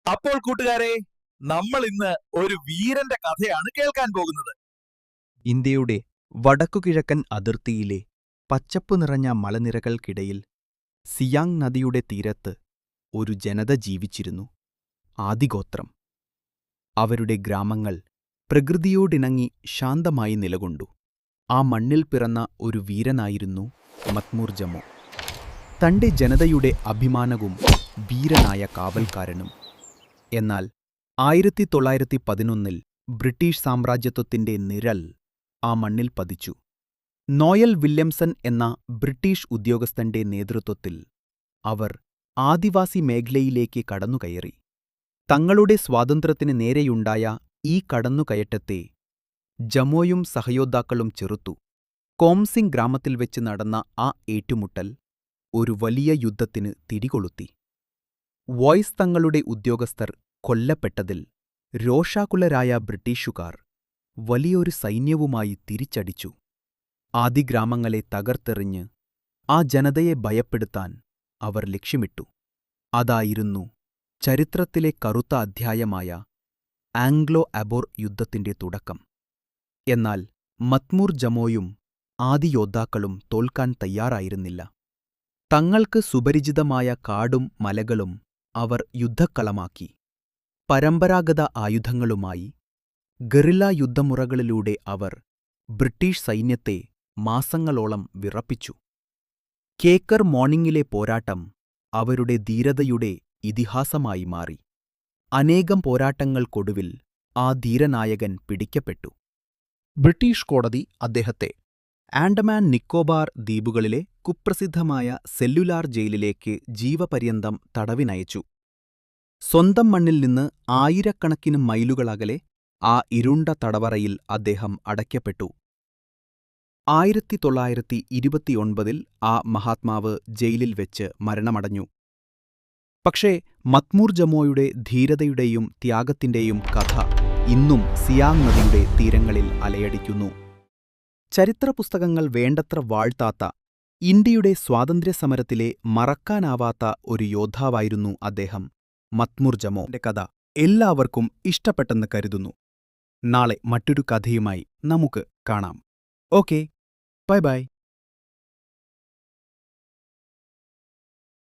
അപ്പോൾ കൂട്ടുകാരെ, നമ്മൾ ഇന്ന് ഒരു വീരന്റെ കഥയാണ് കേൾക്കാൻ പോകുന്നത്. ഇന്ത്യയുടെ വടക്കുകിഴക്കൻ അതിർത്തിയിലെ പച്ചപ്പു നിറഞ്ഞ മലനിരകൾക്കിടയിൽ സിയാങ് നദിയുടെ തീരത്ത് ഒരു ജനത ജീവിച്ചിരുന്നു. ആദിഗോത്രം. അവരുടെ ഗ്രാമങ്ങൾ പ്രകൃതിയോടിണങ്ങി ശാന്തമായി നിലകൊണ്ടു. ആ മണ്ണിൽ പിറന്ന ഒരു വീരനായിരുന്നു മത്മൂർ ജമോ. തന്റെ ജനതയുടെ അഭിമാനവും വീരനായ കാവൽക്കാരനും. എന്നാൽ 1911 ബ്രിട്ടീഷ് സാമ്രാജ്യത്വത്തിന്റെ നിഴൽ ആ മണ്ണിൽ പതിച്ചു. നോയൽ വില്യംസൺ എന്ന ബ്രിട്ടീഷ് ഉദ്യോഗസ്ഥന്റെ നേതൃത്വത്തിൽ അവർ ആദിവാസി മേഖലയിലേക്ക് കടന്നുകയറി. തങ്ങളുടെ സ്വാതന്ത്ര്യത്തിന് നേരെയുണ്ടായ ഈ കടന്നുകയറ്റത്തെ ജമോയും സഹയോദ്ധാക്കളും ചെറുത്തു. കോംസിംഗ് ഗ്രാമത്തിൽ വെച്ച് നടന്ന ആ ഏറ്റുമുട്ടൽ ഒരു വലിയ യുദ്ധത്തിന് തിരികൊളുത്തി. വോയ്സ് തങ്ങളുടെ ഉദ്യോഗസ്ഥർ കൊല്ലപ്പെട്ടതിൽ രോഷാകുലരായ ബ്രിട്ടീഷുകാർ വലിയൊരു സൈന്യവുമായി തിരിച്ചടിച്ചു. ആദിഗ്രാമങ്ങളെ തകർത്തെറിഞ്ഞ് ആ ജനതയെ ഭയപ്പെടുത്താൻ അവർ ലക്ഷ്യമിട്ടു. അതായിരുന്നു ചരിത്രത്തിലെ കറുത്ത അധ്യായമായ ആംഗ്ലോ അബോർ യുദ്ധത്തിന്റെ തുടക്കം. എന്നാൽ മത്മൂർ ജമോയും ആദിയോദ്ധാക്കളും തോൽക്കാൻ തയ്യാറായിരുന്നില്ല. തങ്ങൾക്ക് സുപരിചിതമായ കാടും മലകളും അവർ യുദ്ധക്കളമാക്കി. പരമ്പരാഗത ആയുധങ്ങളുമായി ഗറില്ലാ യുദ്ധമുറകളിലൂടെ അവർ ബ്രിട്ടീഷ് സൈന്യത്തെ മാസങ്ങളോളം വിറപ്പിച്ചു. കേക്കർ മോർണിംഗിലെ പോരാട്ടം അവരുടെ ധീരതയുടെ ഇതിഹാസമായി മാറി. അനേകം പോരാട്ടങ്ങൾക്കൊടുവിൽ ആ ധീരനായകൻ പിടിക്കപ്പെട്ടു. ബ്രിട്ടീഷ് കോടതി അദ്ദേഹത്തെ ആൻഡമാൻ നിക്കോബാർ ദ്വീപുകളിലെ കുപ്രസിദ്ധമായ സെല്ലുലാർ ജയിലിലേക്ക് ജീവപര്യന്തം തടവിനയച്ചു. സ്വന്തം മണ്ണിൽ നിന്ന് ആയിരക്കണക്കിന് മൈലുകളകലെ ആ ഇരുണ്ട തടവറയിൽ അദ്ദേഹം അടയ്ക്കപ്പെട്ടു. 1929 ആ മഹാത്മാവ് ജയിലിൽ വെച്ച് മരണമടഞ്ഞു. പക്ഷേ മത്മൂർ ജമോയുടെ ധീരതയുടെയും ത്യാഗത്തിന്റെയും കഥ ഇന്നും സിയാങ് നദിയുടെ തീരങ്ങളിൽ അലയടിക്കുന്നു. ചരിത്രപുസ്തകങ്ങൾ വേണ്ടത്ര വാഴ്ത്താത്ത ഇന്ത്യയുടെ സ്വാതന്ത്ര്യസമരത്തിലെ മറക്കാനാവാത്ത ഒരു യോദ്ധാവായിരുന്നു അദ്ദേഹം. മത്മൂർ ജമോന്റെ കഥ എല്ലാവർക്കും ഇഷ്ടപ്പെട്ടെന്ന് കരുതുന്നു. നാളെ മറ്റൊരു കഥയുമായി നമുക്ക് കാണാം. Okay, bye bye.